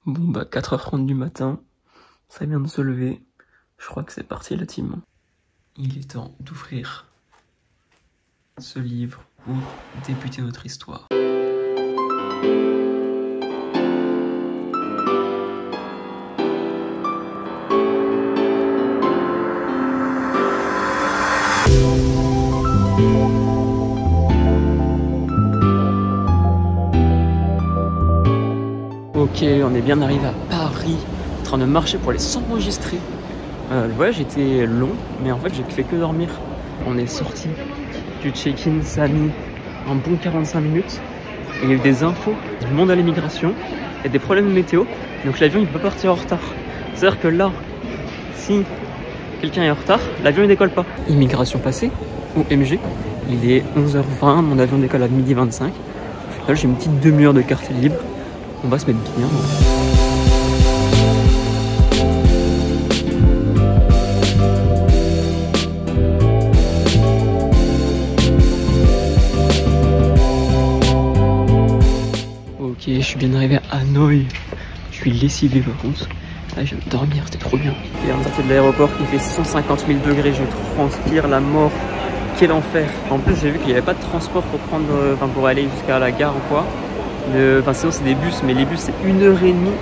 Bon bah 4h30 du matin, ça vient de se lever, je crois que c'est parti la team. Il est temps d'ouvrir ce livre pour débuter notre histoire. Ok, on est bien arrivé à Paris, en train de marcher pour aller s'enregistrer. Le voyage était long, mais en fait j'ai fait que dormir. On est sorti du check-in, ça a mis un bon 45 minutes. Et il y a eu des infos du monde à l'immigration, il y a des problèmes de météo, donc l'avion il peut partir en retard. C'est-à-dire que là, si quelqu'un est en retard, l'avion il décolle pas. Immigration passée, ou MG, il est 11h20, mon avion décolle à 12h25. Au final j'ai une petite demi-heure de carte libre. On va se mettre bien. Ok, je suis bien arrivé à Hanoï. Je suis lessivé par contre. Là, je vais dormir, c'était trop bien. Et on est sorti de l'aéroport, il fait 150 000 degrés, je transpire la mort. Quel enfer. En plus, j'ai vu qu'il n'y avait pas de transport pour prendre, pour aller jusqu'à la gare ou quoi. Sinon c'est des bus, mais les bus c'est 1h30. Donc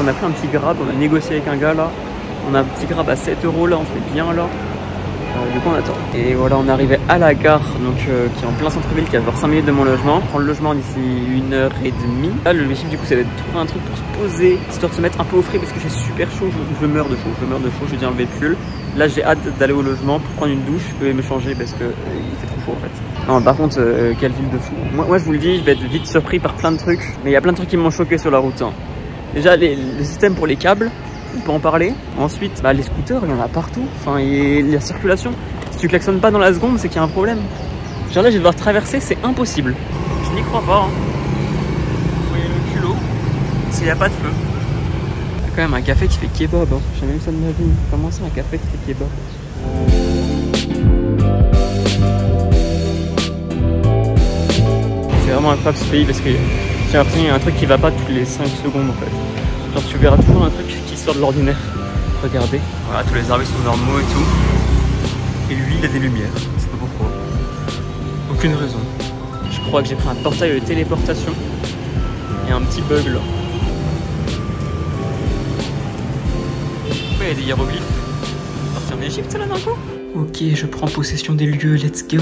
on a pris un petit grab, on a négocié avec un gars là. On a un petit grab à 7 € là, on se met bien là. Du coup on attend. Et voilà, on est arrivé à la gare, donc qui est en plein centre-ville, qui est à genre 5 minutes de mon logement. On prend le logement d'ici 1h30. Là le objectif du coup c'est de trouver un truc pour se poser, histoire de se mettre un peu au frais parce que j'ai super chaud, je meurs de chaud, j'ai dû enlever le pull. Là j'ai hâte d'aller au logement pour prendre une douche et me changer parce que il fait trop chaud en fait. Non, par contre, quelle ville de fou. Moi je vous le dis, je vais être vite surpris par plein de trucs. Mais il y a plein de trucs qui m'ont choqué sur la route. Hein. Déjà, le système pour les câbles, on peut en parler. Ensuite, les scooters, il y en a partout. Enfin, et la circulation. Si tu klaxonnes pas dans la seconde, c'est qu'il y a un problème. Genre là, je vais devoir traverser, c'est impossible. Je n'y crois pas. Hein. Vous voyez le culot, s'il n'y a pas de feu. Il y a quand même un café qui fait kebab. Hein. J'ai jamais vu ça de ma vie. Comment ça, un café qui fait kebab? C'est vraiment incroyable ce pays parce que j'ai l'impression qu'il y a un truc qui va pas toutes les 5 secondes en fait. Genre tu verras toujours un truc qui sort de l'ordinaire. Regardez, voilà, tous les arbres sont normaux et tout. Et lui il a des lumières, je sais pas pourquoi. Aucune raison. Je crois que j'ai pris un portail de téléportation. Il y a un petit bug là. Pourquoi il y a des hiéroglyphes? C'est en Égypte là d'un coup? Ok, je prends possession des lieux, let's go.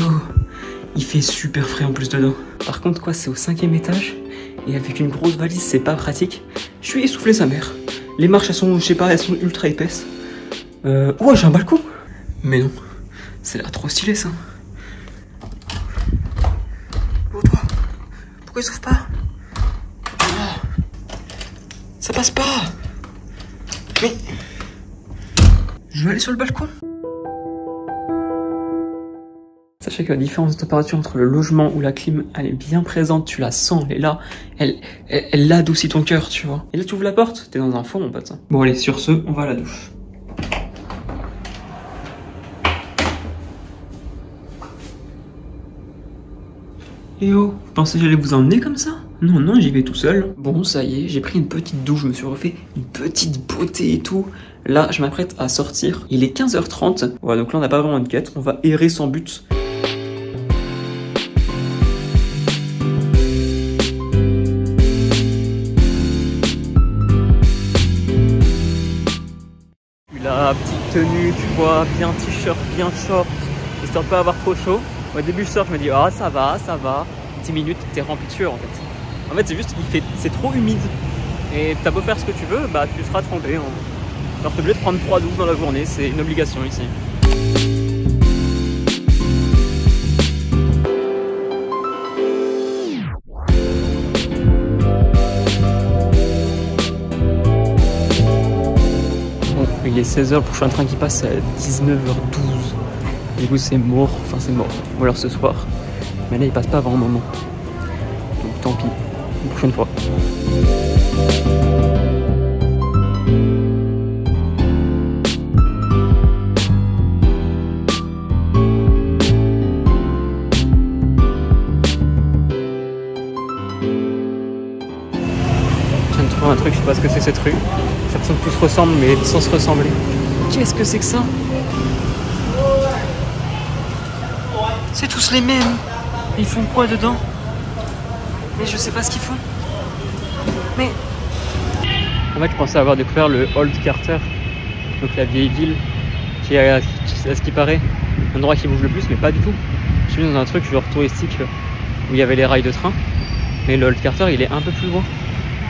Il fait super frais en plus dedans. Par contre quoi, c'est au 5e étage. Et avec une grosse valise, c'est pas pratique. Je suis essoufflé sa mère. Les marches, elles sont, je sais pas, elles sont ultra épaisses. Oh, j'ai un balcon. Mais non, c'est là trop stylé ça. Oh toi, pourquoi il s'ouvre pas? Oh, ça passe pas. Mais je vais aller sur le balcon. Sachez que la différence de température entre le logement où la clim elle est bien présente, tu la sens, elle est là, elle adoucit ton cœur, tu vois. Et là tu ouvres la porte, t'es dans un four mon pote. Bon allez, sur ce, on va à la douche. Et oh, vous pensez que j'allais vous emmener comme ça? Non, non, j'y vais tout seul. Bon, ça y est, j'ai pris une petite douche, je me suis refait une petite beauté et tout. Là, je m'apprête à sortir. Il est 15h30. Voilà, donc là, on n'a pas vraiment de quête. On va errer sans but. La petite tenue, tu vois, bien t-shirt, bien short, histoire de pas avoir trop chaud. Au début, je sors, je me dis, ah, ça va. 10 minutes, t'es rempli de sueur en fait. En fait, c'est juste, c'est trop humide. Et t'as beau faire ce que tu veux, bah tu seras trempé. Hein. Alors t'es obligé de prendre 3 douches dans la journée, c'est une obligation ici. Bon, il est 16h, le prochain train qui passe à 19h12. Du coup c'est mort, enfin c'est mort. Ou alors ce soir. Mais là il passe pas avant un moment. Donc tant pis, une prochaine fois. prendre un truc, je sais pas ce que c'est cette rue. J'ai l'impression que tout se ressemble mais sans se ressembler. Qu'est-ce que c'est que ça? C'est tous les mêmes. Ils font quoi dedans? Mais je sais pas ce qu'ils font. Mais... En fait, je pensais avoir découvert le Old Carter, donc la vieille ville, qui est, à ce qui paraît, l'endroit qui bouge le plus, mais pas du tout. Je suis dans un truc genre touristique où il y avait les rails de train, mais le Old Carter, il est un peu plus loin.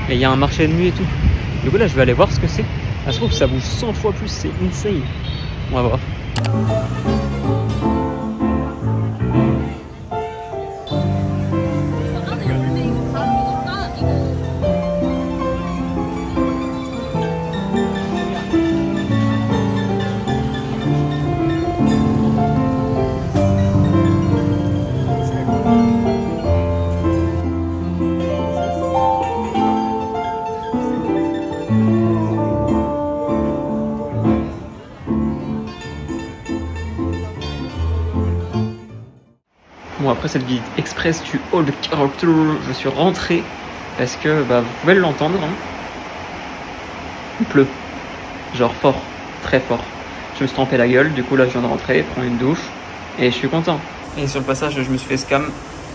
Et il y a un marché de nuit et tout. Du coup, là, je vais aller voir ce que c'est. Ça se trouve, ça bouge 100 fois plus, c'est insane. On va voir. Bon, après cette visite express du Old Carter, je suis rentré parce que bah, vous pouvez l'entendre, hein. Il pleut, genre fort, très fort. Je me suis trempé la gueule, du coup là je viens de rentrer, prendre une douche et je suis content. Et sur le passage je me suis fait scam,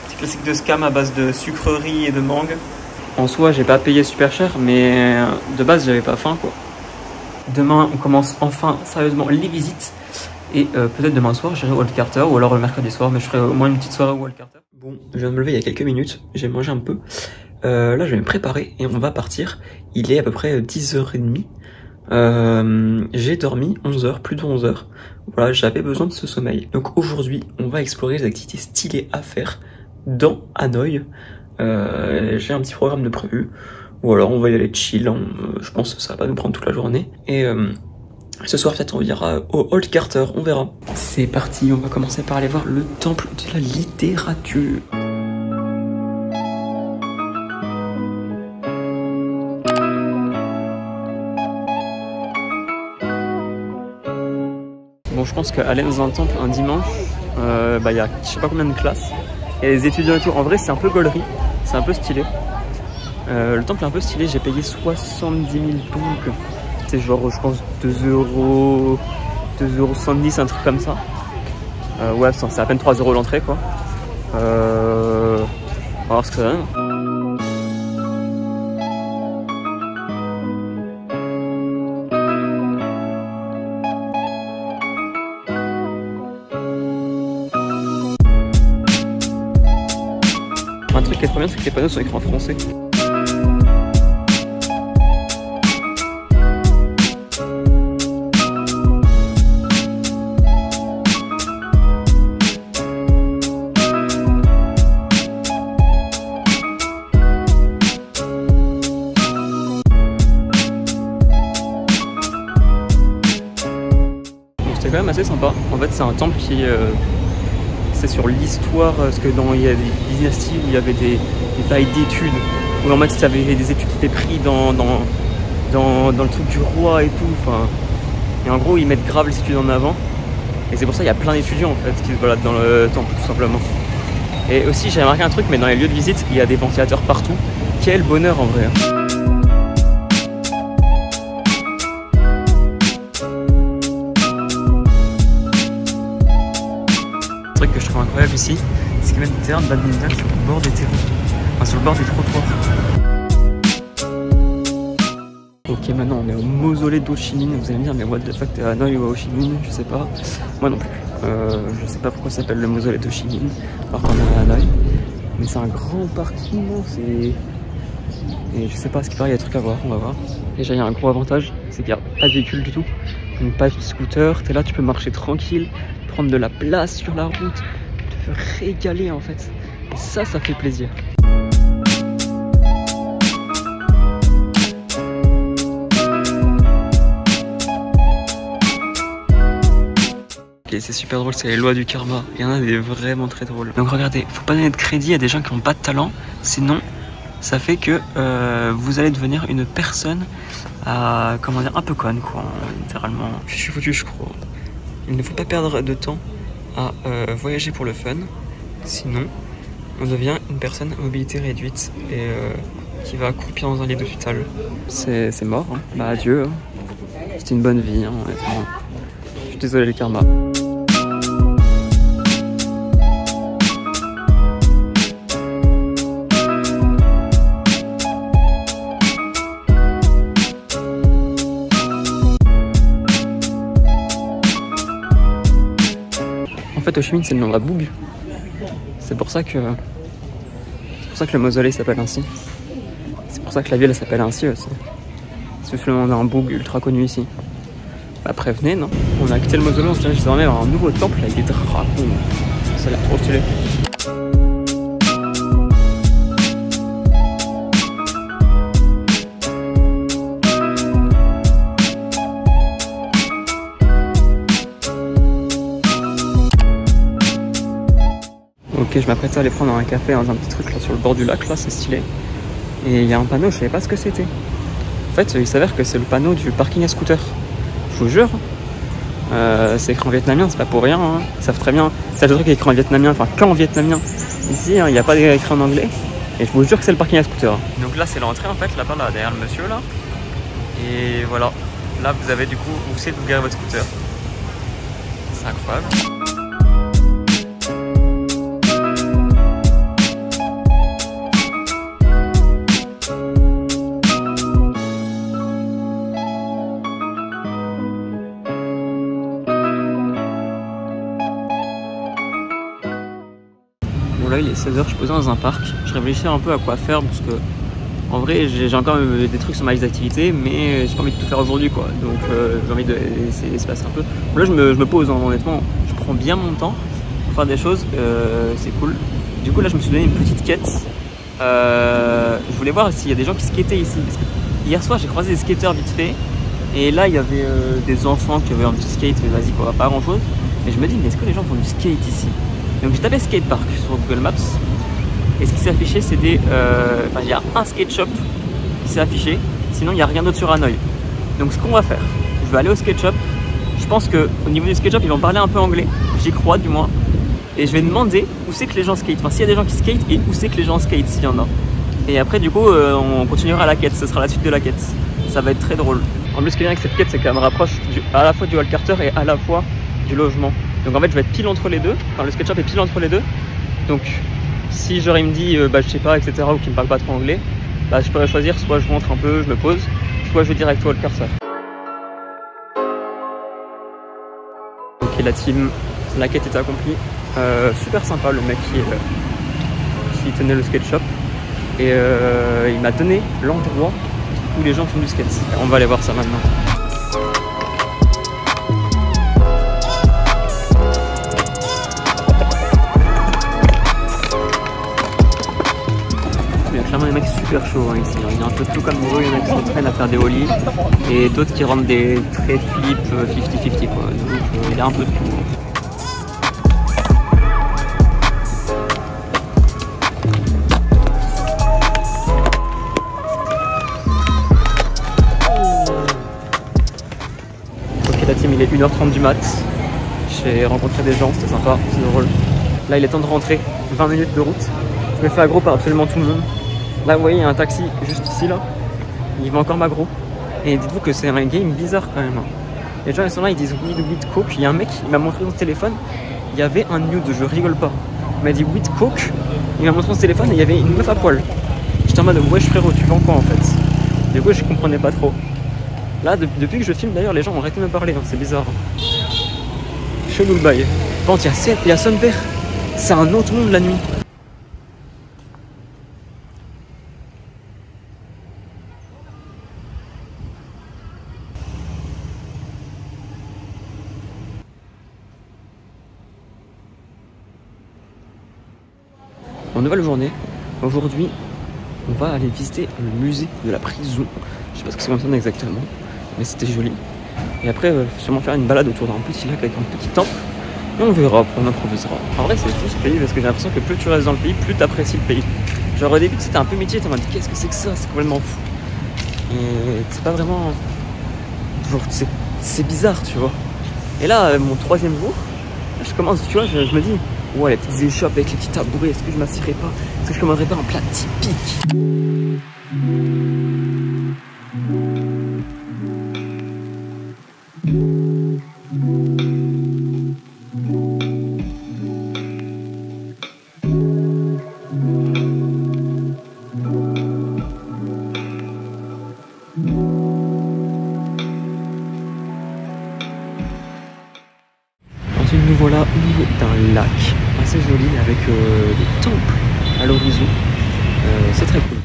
petit classique de scam à base de sucreries et de mangue. En soi j'ai pas payé super cher mais de base j'avais pas faim quoi. Demain on commence enfin sérieusement les visites. Et peut-être demain soir j'irai au Old Carter ou alors le mercredi soir, mais je ferai au moins une petite soirée au Old Carter. Bon, je viens de me lever il y a quelques minutes, j'ai mangé un peu. Là je vais me préparer et on va partir. Il est à peu près 10h30. J'ai dormi 11h, plus de 11h. Voilà, j'avais besoin de ce sommeil. Donc aujourd'hui on va explorer les activités stylées à faire dans Hanoï. J'ai un petit programme de prévu. Ou alors on va y aller chill, hein. Je pense que ça va pas nous prendre toute la journée. Et ce soir peut-être on ira au Old Carter, on verra. C'est parti, on va commencer par aller voir le temple de la littérature. Bon, je pense qu'aller dans un temple un dimanche, bah il y a je sais pas combien de classes. Il y a des étudiants et tout, en vrai c'est un peu gaulerie, c'est un peu stylé. Le temple est un peu stylé, j'ai payé 70 000 donc c'est genre je pense 2,70 €, un truc comme ça. Ouais, c'est à peine 3 € l'entrée quoi. On va voir ce que ça donne. Un truc qui est trop bien, c'est que les panneaux sont écrits en français. C'est quand même assez sympa. En fait, c'est un temple qui c'est sur l'histoire, parce que il y a des dynasties où il y avait des bails d'études, où en fait il y avait des études qui étaient prises dans le truc du roi et tout. Enfin, et en gros, ils mettent grave les études en avant. Et c'est pour ça qu'il y a plein d'étudiants en fait qui se baladent dans le temple tout simplement. Et aussi, j'ai remarqué un truc, mais dans les lieux de visite, il y a des ventilateurs partout. Quel bonheur en vrai. Que je trouve incroyable ici, c'est qu'ils mettent des terrains de badminton sur le bord des terrains, enfin sur le bord des trottoirs. Ok, maintenant on est au mausolée d'Ho Chi Minh. Vous allez me dire, mais what the fuck, t'es à Hanoï ou à Ho Chi Minh? Je sais pas, moi non plus. Je sais pas pourquoi ça s'appelle le mausolée d'Ho Chi Minh, alors qu'on est à Hanoï. Mais c'est un grand parc immense et je sais pas, ce qui paraît, il y a des trucs à voir, on va voir. Déjà, il y a un gros avantage, c'est qu'il n'y a pas de véhicule du tout, donc pas de scooter. T'es là, tu peux marcher tranquille, prendre de la place sur la route, te faire régaler en fait. Et ça fait plaisir. Ok, c'est super drôle, c'est les lois du karma. Il y en a des vraiment très drôles. Donc regardez, faut pas donner de crédit à des gens qui n'ont pas de talent, sinon ça fait que vous allez devenir une personne comment dire, un peu conne quoi, littéralement. Je suis foutu, je crois. Il ne faut pas perdre de temps à voyager pour le fun, sinon on devient une personne à mobilité réduite et qui va accroupir dans un lit d'hôpital. C'est mort, hein. Bah adieu. C'était une bonne vie, hein, honnêtement. Je suis désolé le karma. En fait, Ho Chi Minh, c'est le nom de la bougue. C'est pour ça que le mausolée s'appelle ainsi. C'est pour ça que la ville s'appelle ainsi aussi. C'est juste le nom d'un boug ultra connu ici. Bah prévenez, non? On a quitté le mausolée, on se dirige désormais vers un nouveau temple avec des dragons. Ça a l'air trop stylé. Ok, je m'apprêtais à aller prendre un café dans un petit truc là sur le bord du lac, là c'est stylé. Et il y a un panneau, je savais pas ce que c'était. En fait, il s'avère que c'est le panneau du parking à scooter. Je vous jure, c'est écrit en vietnamien, c'est pas pour rien. Hein. Ils savent très bien. C'est le truc écrit en vietnamien, enfin qu'en vietnamien. Ici, il n'y a pas écrit en anglais. Et je vous jure que c'est le parking à scooter. Donc là, c'est l'entrée en fait, là-bas, là, derrière le monsieur là. Et voilà. Là, vous avez du coup où c'est de vous garer votre scooter. C'est incroyable. Bon là il est 16h, je suis posé dans un parc. Je réfléchis un peu à quoi faire parce que en vrai j'ai encore des trucs sur ma liste d'activités, mais j'ai pas envie de tout faire aujourd'hui quoi. Donc j'ai envie de laisser l'espace un peu. Bon, là je me pose, hein, honnêtement, je prends bien mon temps pour faire des choses, c'est cool. Du coup là je me suis donné une petite quête. Je voulais voir s'il y a des gens qui skataient ici. Parce que hier soir j'ai croisé des skateurs vite fait. Et là il y avait des enfants qui avaient un petit skate, mais vas-y quoi, pas grand chose. Mais je me dis, mais est-ce que les gens font du skate ici? Donc j'ai tapé skatepark sur Google Maps. Et ce qui s'est affiché, c'est des... Enfin, il y a un skate shop qui s'est affiché. Sinon, il n'y a rien d'autre sur Hanoï. Donc ce qu'on va faire, je vais aller au skate shop. Je pense qu'au niveau du skate shop, ils vont parler un peu anglais. J'y crois du moins. Et je vais demander où c'est que les gens skate. Enfin, s'il y a des gens qui skate et où c'est que les gens skate, s'il y en a. Et après, du coup, on continuera la quête. Ce sera la suite de la quête. Ça va être très drôle. En plus, ce qui est bien avec cette quête, c'est qu'elle me rapproche à la fois du Hall Carter et à la fois du logement. Donc en fait, je vais être pile entre les deux. Enfin, le skate shop est pile entre les deux. Donc, si genre il me dit, bah je sais pas, etc., ou qu'il me parle pas trop anglais, bah je pourrais choisir soit je rentre un peu, je me pose, soit je vais direct au Hall Carter. Ok, la team, la quête est accomplie. Super sympa le mec qui tenait le skate shop. Et il m'a donné l'endroit où les gens font du skate. On va aller voir ça maintenant. Il y a clairement des mecs super chauds hein, ici. Il y a un peu de tout comme nous, il y en a qui s'entraînent à faire des ollies et d'autres qui rendent des très flips 50-50 quoi. Donc il y a un peu de tout. La team, il est 1h30 du mat. J'ai rencontré des gens, c'était sympa, c'est drôle. Là, il est temps de rentrer, 20 minutes de route. Je me fais aggro par absolument tout le monde. Là, vous voyez, il y a un taxi juste ici, là. Il va encore m'aggro. Et dites-vous que c'est un game bizarre quand même. Les gens, ils sont là, ils disent weed coke. Il y a un mec, il m'a montré son téléphone. Il y avait un nude, je rigole pas. Il m'a dit weed coke. Il m'a montré son téléphone et il y avait une meuf à poil. J'étais en mode, wesh frérot, tu vends quoi en fait? Du coup, je comprenais pas trop. Là, depuis que je filme, d'ailleurs, les gens ont arrêté de me parler, hein, c'est bizarre. Chelou le bail. Bon, il y a son père. C'est un autre monde la nuit. Bon, nouvelle journée. Aujourd'hui, on va aller visiter le musée de la prison. Je sais pas ce que c'est comme ça exactement, mais c'était joli. Et après, sûrement faire une balade autour d'un petit lac avec un petit temple. Et on verra, après on improvisera. En vrai, c'est fou ce pays parce que j'ai l'impression que plus tu restes dans le pays, plus tu apprécies le pays. Genre au début, c'était un peu métier, t'es en mode qu'est-ce que c'est que ça? C'est complètement fou. Et c'est pas vraiment. Genre, c'est bizarre, tu vois. Et là, mon 3e jour, je commence, tu vois, je me dis, ouais, les petites échoppes avec les petits tabourets, est-ce que je m'assierais pas? Est-ce que je commanderais pas un plat typique? d'un lac assez joli avec des temples à l'horizon. C'est très cool.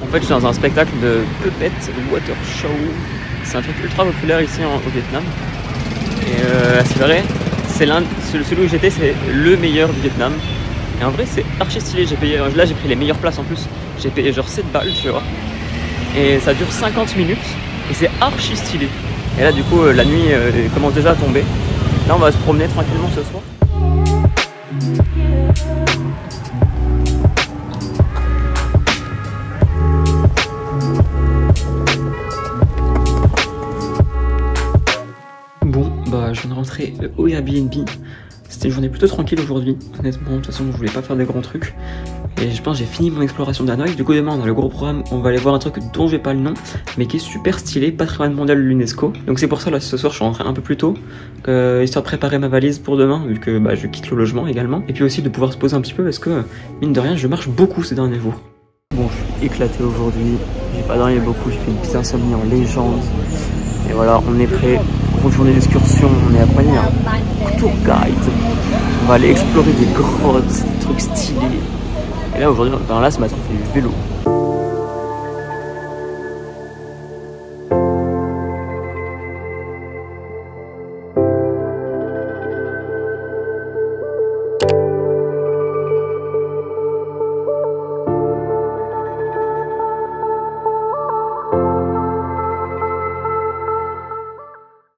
En fait, je suis dans un spectacle de Puppet Water Show. C'est un truc ultra populaire ici au Vietnam. Et à ce qui paraît, celui où j'étais, c'est le meilleur du Vietnam. Et en vrai, c'est archi stylé. Là, j'ai pris les meilleures places en plus. J'ai payé genre 7 balles, tu vois. Et ça dure 50 minutes. Et c'est archi stylé. Et là, du coup, la nuit commence déjà à tomber. Là, on va se promener tranquillement ce soir. Je viens de rentrer au Airbnb. C'était une journée plutôt tranquille aujourd'hui, honnêtement. De toute façon, je voulais pas faire des grands trucs. Et je pense que j'ai fini mon exploration d'Hanoï. Du coup, demain, on a le gros programme. On va aller voir un truc dont j'ai pas le nom, mais qui est super stylé, patrimoine mondial de l'UNESCO. Donc, c'est pour ça, là, ce soir, je suis rentré un peu plus tôt, histoire de préparer ma valise pour demain, vu que je quitte le logement également. Et puis aussi de pouvoir se poser un petit peu, parce que, mine de rien, je marche beaucoup ces derniers jours. Bon, je suis éclaté aujourd'hui. J'ai pas dormi beaucoup. J'ai fait une petite insomnie en légende. Et voilà, on est prêt. Grosse journée d'excursion, on est accompagné d'un tour guide. On va aller explorer des grottes, des trucs stylés. Et là aujourd'hui, là ce matin on fait du vélo.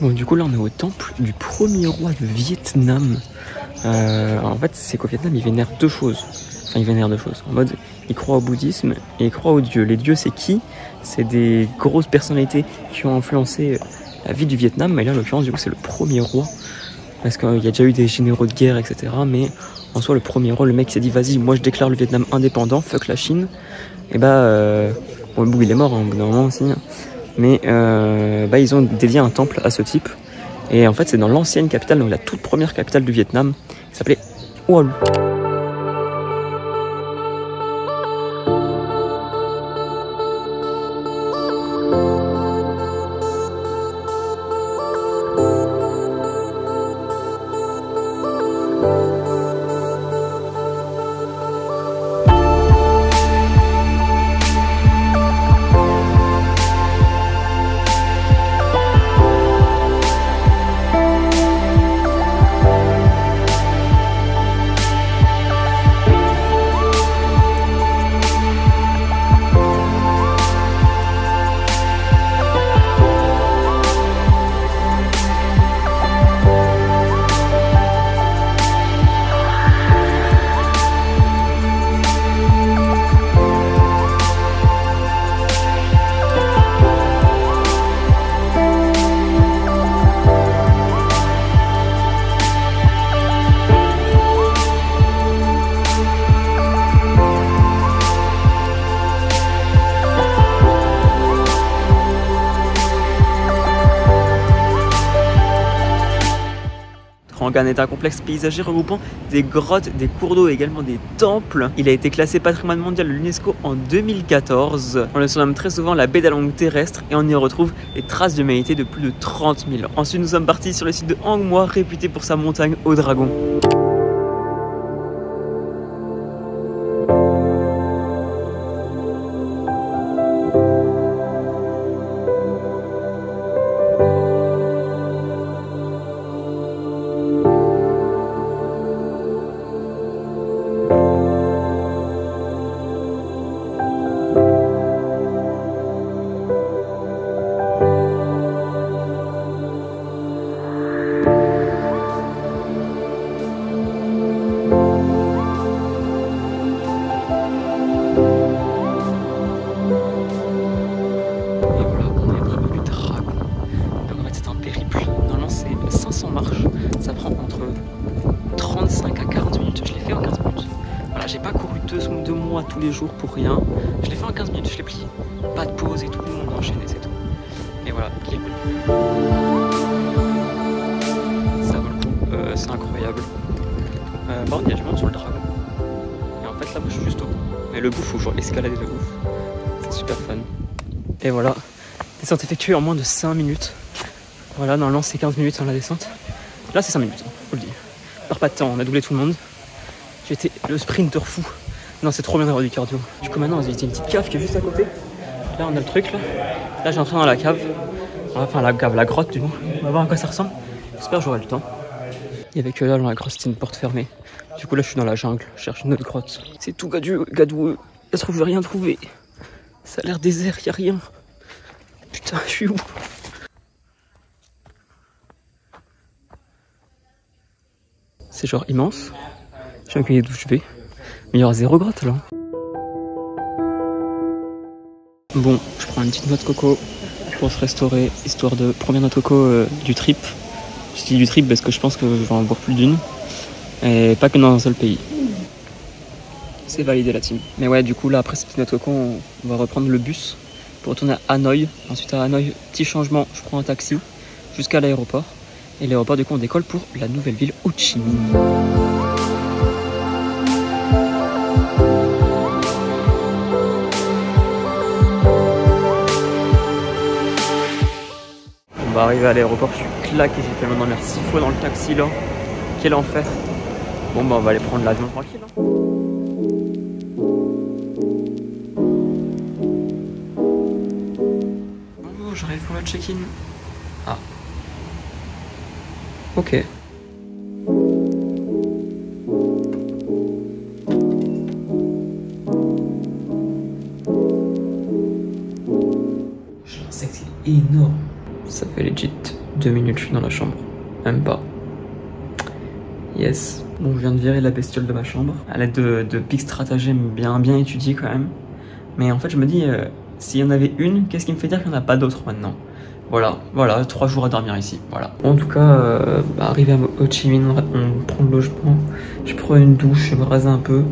Bon, du coup là on est au temple du premier roi de Vietnam. En fait c'est qu'au Vietnam ils vénèrent deux choses. Enfin ils vénèrent deux choses. En mode ils croient au bouddhisme et ils croient aux dieux. Les dieux c'est qui? C'est des grosses personnalités qui ont influencé la vie du Vietnam. Mais là en l'occurrence du coup c'est le premier roi. Parce qu'il y a déjà eu des généraux de guerre etc. Mais en soi le premier roi, le mec s'est dit vas-y moi je déclare le Vietnam indépendant, fuck la Chine. Et bon le bout il est mort hein, au bout d'un moment aussi. Mais ils ont dédié un temple à ce type. Et en fait c'est dans l'ancienne capitale, donc la toute première capitale du Vietnam, qui s'appelait Hoa Lu. Trang est un complexe paysager regroupant des grottes, des cours d'eau et également des temples. Il a été classé patrimoine mondial de l'UNESCO en 2014. On le surnomme très souvent la baie d'Along terrestre et on y retrouve les traces d'humanité de plus de 30 000 ans. Ensuite nous sommes partis sur le site de Hang Moi, réputé pour sa montagne aux dragons. les jours pour rien. Je l'ai fait en 15 minutes, je l'ai plié. Pas de pause et tout, on a enchaîné, c'est tout. Et voilà, ça vaut le coup, c'est incroyable. Par contre, il y a du monde sur le dragon. Et en fait, là, moi, je suis juste au bout. Mais le bout, faut genre escalader de ouf. C'est super fun. Et voilà, descente effectuée en moins de 5 minutes. Voilà, normalement, c'est 15 minutes hein, la descente. Là, c'est 5 minutes, hein, faut le dire. On perd pas de temps, on a doublé tout le monde. J'ai été le sprinter fou. Non, c'est trop bien d'avoir du cardio. Du coup, maintenant, on va visiter une petite cave qui est juste à côté. Là, on a le truc, là. Là, j'ai entré dans la cave. Enfin, la cave, la grotte, du coup. On va voir à quoi ça ressemble. J'espère que j'aurai le temps. Il y avait que là, dans la grotte, c'était une porte fermée. Du coup, là, je suis dans la jungle. Je cherche une autre grotte. C'est tout gadoueux. Ça se trouve, je vais rien trouver. Ça a l'air désert, y a rien. Putain, je suis où? C'est genre immense. Je sais même d'où je vais. Mais il y aura 0 grotte là. Bon, je prends une petite noix de coco pour se restaurer, histoire de première noix de coco du trip. Je dis du trip parce que je pense que je vais en boire plus d'une. Et pas que dans un seul pays. C'est validé la team. Mais ouais, du coup là après cette petite noix de coco, on va reprendre le bus pour retourner à Hanoï. Ensuite à Hanoï, petit changement, je prends un taxi jusqu'à l'aéroport. Et l'aéroport du coup on décolle pour la nouvelle ville Ho Chi Minh. On va arriver à l'aéroport, je suis claqué, j'ai fait m'endormir 6 fois dans le taxi là. Quel enfer. Bon bah on va aller prendre l'avion tranquille. Hein. Oh, j'arrive pour le check-in. Ah. Ok. Je sais que c'est énorme. Ça fait legit 2 minutes, je suis dans la chambre. Même pas. Yes. Bon, je viens de virer la bestiole de ma chambre. À l'aide de pics stratagèmes bien étudiés quand même. Mais en fait, je me dis, s'il y en avait une, qu'est-ce qui me fait dire qu'il n'y en a pas d'autres maintenant? Voilà, 3 jours à dormir ici, voilà. En tout cas, arrivé à Ho Chi Minh, on prend le logement, je prends une douche, je me rase un peu,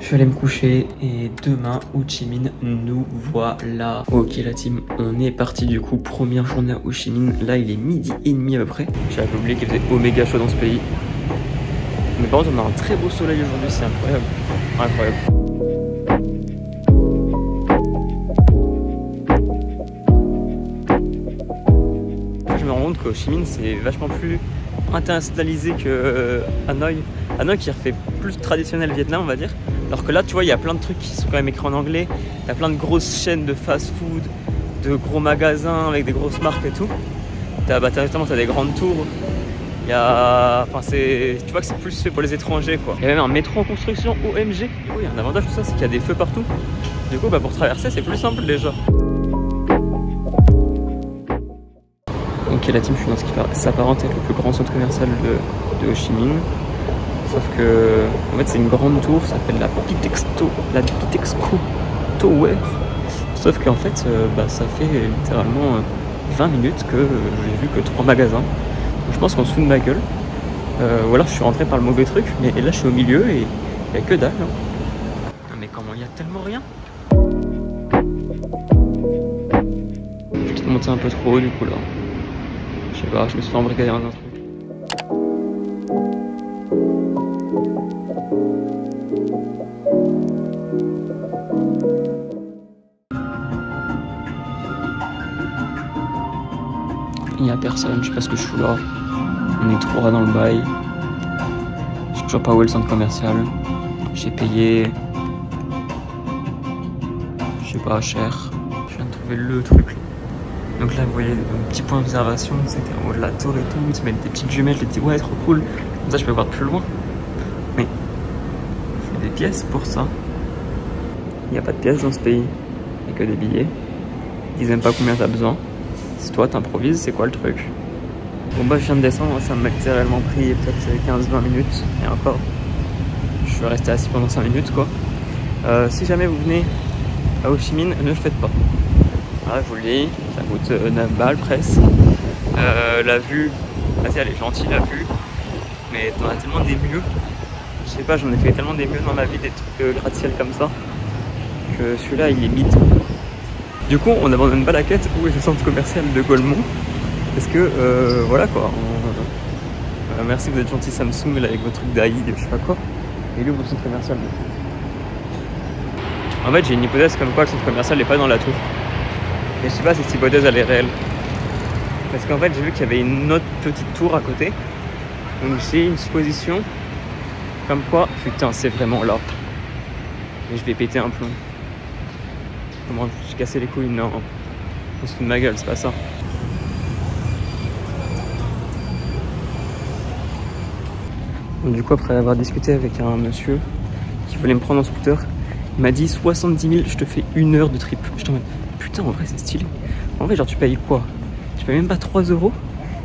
je vais aller me coucher et demain, Ho Chi Minh, nous voilà. Ok la team, on est parti du coup, première journée à Ho Chi Minh, là il est 12h30 à peu près. J'avais oublié qu'il faisait oméga chaud dans ce pays. Mais par contre on a un très beau soleil aujourd'hui, c'est incroyable, incroyable. Je me rends compte qu'Ho Chi Minh c'est vachement plus internationalisé que Hanoï. Hanoï qui refait plus traditionnel Vietnam on va dire. Alors que là tu vois il y a plein de trucs qui sont quand même écrits en anglais. Il y a plein de grosses chaînes de fast-food, de gros magasins avec des grosses marques et tout. Notamment t'as des grandes tours. Il y a... Enfin tu vois que c'est plus fait pour les étrangers quoi. Il y a même un métro en construction OMG. Du coup il y a un avantage tout ça, c'est qu'il y a des feux partout. Du coup pour traverser c'est plus simple déjà. Ok la team, je suis dans ce qui s'apparente avec le plus grand centre commercial de Ho Chi Minh. Sauf que en fait c'est une grande tour, ça s'appelle la Pitexco Tower. Sauf qu'en fait ça fait littéralement 20 minutes que j'ai vu que 3 magasins. Donc, je pense qu'on se fout de ma gueule. Ou alors je suis rentré par le mauvais truc, mais là je suis au milieu et il n'y a que dalle. Hein. Non mais comment il y a tellement rien. J'ai peut-être monté un peu trop haut du coup là. Je sais pas, je me suis fait embrigader dans un truc. Il n'y a personne, je sais pas ce que je fous là. On est 3 dans le bail. Je sais toujours pas où est le centre commercial. J'ai payé... Je sais pas, cher. Je viens de trouver le truc là. Donc là vous voyez un petit point d'observation, c'était en haut de la tour et tout, ils te mettent des petites jumelles, je dis ouais trop cool, comme ça je peux voir plus loin. Mais il faut des pièces pour ça. Il n'y a pas de pièces dans ce pays, il n'y a que des billets. Ils disent même pas combien t'as besoin. Si toi t'improvises, c'est quoi le truc? Bon bah je viens de descendre, ça m'a réellement pris peut-être 15-20 minutes, et encore, je suis resté assis pendant 5 minutes quoi. Si jamais vous venez à Ho Chi Minh, ne le faites pas. Ah, je vous le dis, ça coûte 9 balles presque. La vue, vas-y elle est gentille la vue, mais t'en as tellement des mieux. Je sais pas, j'en ai fait tellement des mieux dans ma vie, des trucs gratte-ciel comme ça. que celui-là il est bide. Du coup on n'abandonne pas la quête. Où est le centre commercial de Gaulmont? Parce que voilà quoi. Merci, vous êtes gentil Samsung là, avec votre truc d'AI, je sais pas quoi. Et lui ouvre le centre commercial. En fait j'ai une hypothèse comme quoi le centre commercial n'est pas dans la tour. Et je sais pas si cette hypothèse elle est réelle. Parce qu'en fait j'ai vu qu'il y avait une autre petite tour à côté. Donc j'ai une supposition comme quoi, putain c'est vraiment là. Et je vais péter un plomb. Comment je me suis cassé les couilles? Non, on se fout de ma gueule, c'est pas ça. Donc, du coup après avoir discuté avec un monsieur qui voulait me prendre en scooter, il m'a dit 70 000, je te fais 1 heure de trip. Je t'en mets, putain en vrai c'est stylé. En vrai genre tu payes quoi? Tu payes même pas 3 €.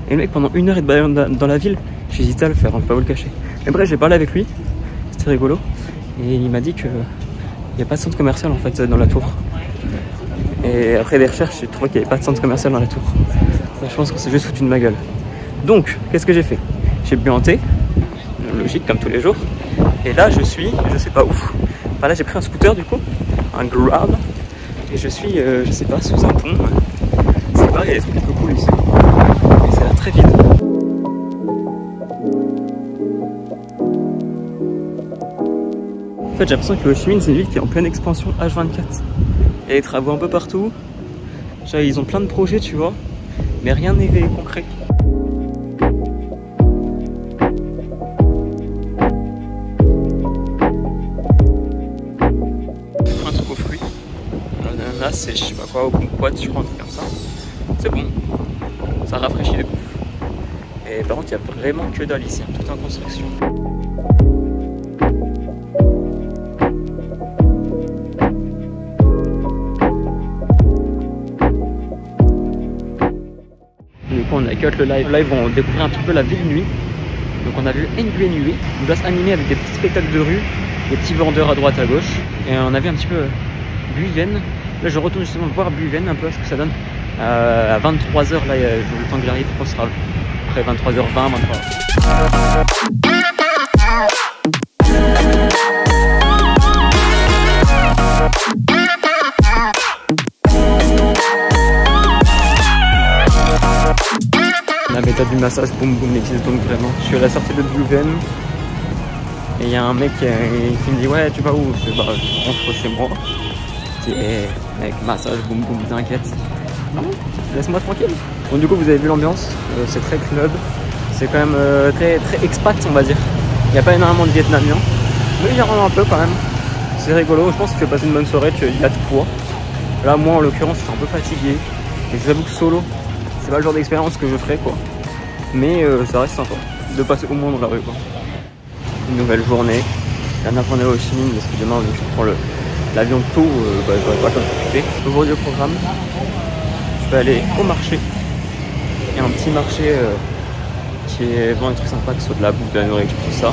Et le mec pendant 1 heure il te balade dans la ville. J'hésitais à le faire, on peut pas vous le cacher. Mais bref j'ai parlé avec lui, c'était rigolo. Et il m'a dit que il n'y a pas de centre commercial en fait dans la tour. Et après des recherches j'ai trouvé qu'il n'y avait pas de centre commercial dans la tour. Je pense que c'est juste foutu de ma gueule. Donc qu'est-ce que j'ai fait? J'ai bu un thé, logique comme tous les jours. Et là je suis, je sais pas où. Enfin là j'ai pris un scooter du coup, un Grab. Et je suis, je sais pas, sous un pont. C'est pareil, il y a des trucs un peu cool ici. Et ça a l'air très vide. En fait j'ai l'impression que Ho Chi Minh c'est une ville qui est en pleine expansion H24. Il y a des travaux un peu partout. Genre, ils ont plein de projets tu vois. Mais rien n'est concret. Là c'est je sais pas quoi, au kumquat je crois, un truc comme ça. C'est bon, ça rafraîchit de ouf. Et par contre il y a vraiment que dalle ici, tout en construction. Du coup on a cut le live. Live on découvrait un petit peu la ville nuit. Donc on a vu NUNUE, une place animée avec des petits spectacles de rue, des petits vendeurs à droite à gauche. Et on a vu un petit peu Buven. Là je retourne justement voir Buven un peu ce que ça donne à 23 h. Là le temps que j'arrive je pense que ce sera après 23 h 20, 23 h. La méthode du massage boum boum existe donc vraiment. Je suis à la sortie de Buven et il y a un mec qui me dit ouais tu vas où? Je rentre chez moi. Mec, massage, boum boum, t'inquiète. Non, laisse-moi tranquille. Donc du coup vous avez vu l'ambiance, c'est très club. C'est quand même très expat on va dire. Il n'y a pas énormément de Vietnamiens. Mais il y en a un peu quand même. C'est rigolo, je pense que tu vas passer une bonne soirée, il y a de quoi. Là moi en l'occurrence je suis un peu fatigué. Et je vous avoue que solo, c'est pas le genre d'expérience que je ferais quoi. Mais ça reste sympa de passer au moins dans la rue quoi. Une nouvelle journée. Dernière journée au Ho Chi Minh parce que demain je prends l'avion tôt, j'aurais pas le temps de profiter. Aujourd'hui au programme, je vais aller au marché. Il y a un petit marché qui est vraiment un truc sympa, que ce soit de la bouffe, de la nourriture, tout ça.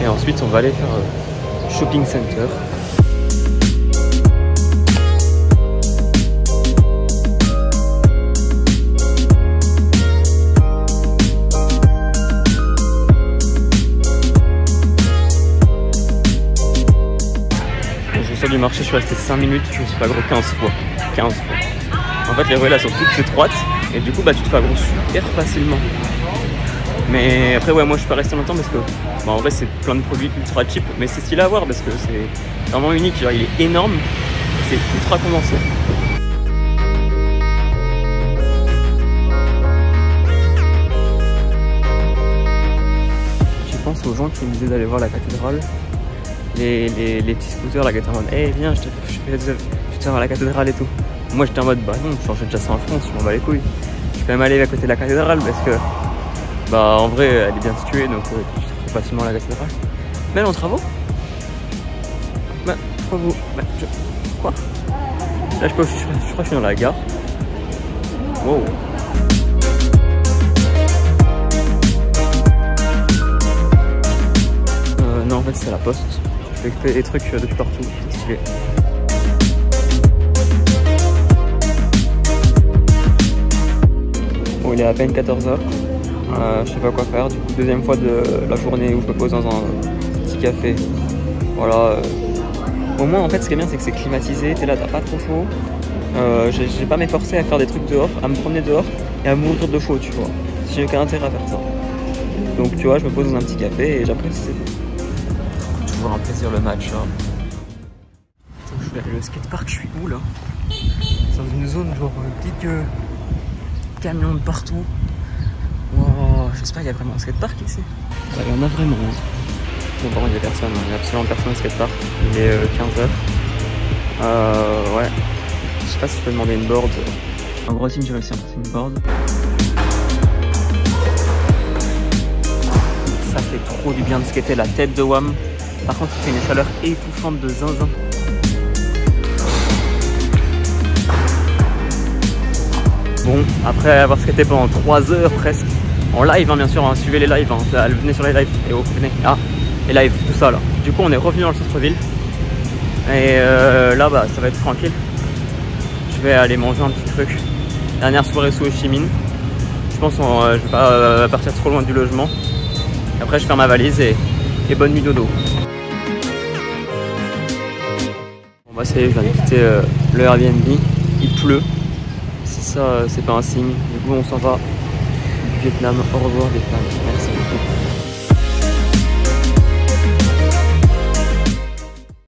Et ensuite on va aller faire shopping center. Du marché, je suis resté 5 minutes, je me suis fait aggro 15 fois. En fait les ruelles elles sont toutes étroites et du coup bah tu te fais aggro super facilement. Mais après ouais moi je suis pas resté longtemps parce que bah, en vrai c'est plein de produits ultra cheap, mais c'est stylé à voir parce que c'est vraiment unique, genre il est énorme, c'est ultra condensé. Je pense aux gens qui me disaient d'aller voir la cathédrale. Les petits scooters là qui étaient en mode hey viens je te fais voir la cathédrale et tout. Moi j'étais en mode bah non je fais déjà ça en France, je m'en bats les couilles. Je suis quand même allé à côté de la cathédrale parce que bah en vrai elle est bien située donc tu trouves facilement la cathédrale. Mais elle est en travaux. Bah travaux. Bah, quoi? Là je crois que je suis dans la gare. Wow. Non en fait c'est la poste. Je vais récupérer des trucs depuis partout, c'est stylé. Bon il est à peine 14 h. Je sais pas quoi faire, du coup deuxième fois de la journée où je me pose dans un petit café. Voilà, Au moins en fait ce qui est bien c'est que c'est climatisé, t'es là, t'as pas trop chaud. J'ai pas m'efforcé à faire des trucs dehors, à me promener dehors et à mourir de chaud, tu vois. J'ai aucun intérêt à faire ça. Donc tu vois, je me pose dans un petit café et j'apprécie, c'est tout. Toujours un plaisir le match là. Attends, je vais aller au skatepark, je suis où là? Dans une zone genre big camions de partout. Wow, j'espère qu'il y a vraiment un skatepark ici. Bah, il y en a vraiment. Bon, par contre, il n'y a personne, il n'y a absolument personne au skatepark. Il est 15h. Ouais. Je sais pas si je peux demander une board. En gros, si j'ai réussi à monter une board. Ça fait trop du bien de skater la tête de WAM. Par contre, il fait une chaleur étouffante de zinzin. Bon, après avoir skaté pendant 3 heures presque, en live hein, bien sûr, hein, suivez les lives, hein, venez sur les lives, et oh, venez, ah, les lives, tout ça là. Du coup on est revenu dans le centre-ville, et là bah ça va être tranquille. Je vais aller manger un petit truc, dernière soirée sous Ho Chi Minh. Je pense que je vais pas partir trop loin du logement. Et après je ferme ma valise et bonne nuit dodo. Bon bah ça y est, je viens de quitter le Airbnb, il pleut. Si ça c'est pas un signe, du coup on s'en va du Vietnam. Au revoir Vietnam, merci beaucoup.